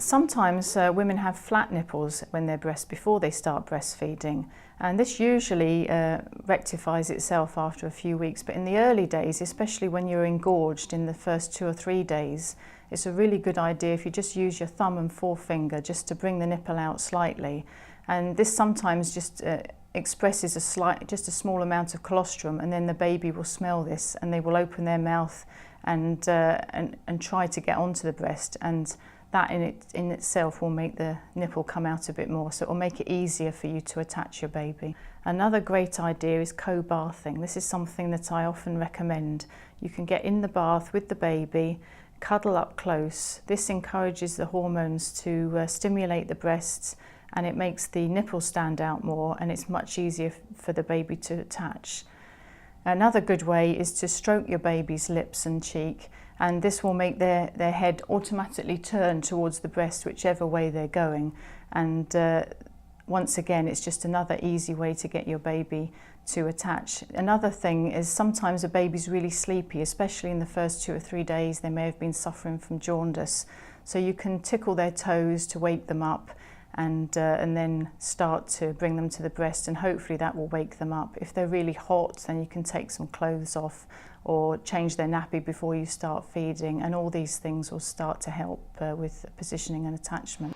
Sometimes women have flat nipples when they're before they start breastfeeding, and this usually rectifies itself after a few weeks, but in the early days, especially when you're engorged in the first 2 or 3 days, it's a really good idea if you just use your thumb and forefinger just to bring the nipple out slightly. And this sometimes just expresses just a small amount of colostrum, and then the baby will smell this and they will open their mouth and try to get onto the breast, and that in itself will make the nipple come out a bit more, so it will make it easier for you to attach your baby. Another great idea is co-bathing. This is something that I often recommend. You can get in the bath with the baby, cuddle up close. This encourages the hormones to stimulate the breasts, and it makes the nipple stand out more, and it's much easier for the baby to attach. Another good way is to stroke your baby's lips and cheek, and this will make their head automatically turn towards the breast whichever way they're going. And once again, it's just another easy way to get your baby to attach. Another thing is sometimes a baby's really sleepy, especially in the first 2 or 3 days. They may have been suffering from jaundice. So you can tickle their toes to wake them up, and then start to bring them to the breast, and hopefully that will wake them up. If they're really hot, then you can take some clothes off or change their nappy before you start feeding, and all these things will start to help with positioning and attachment.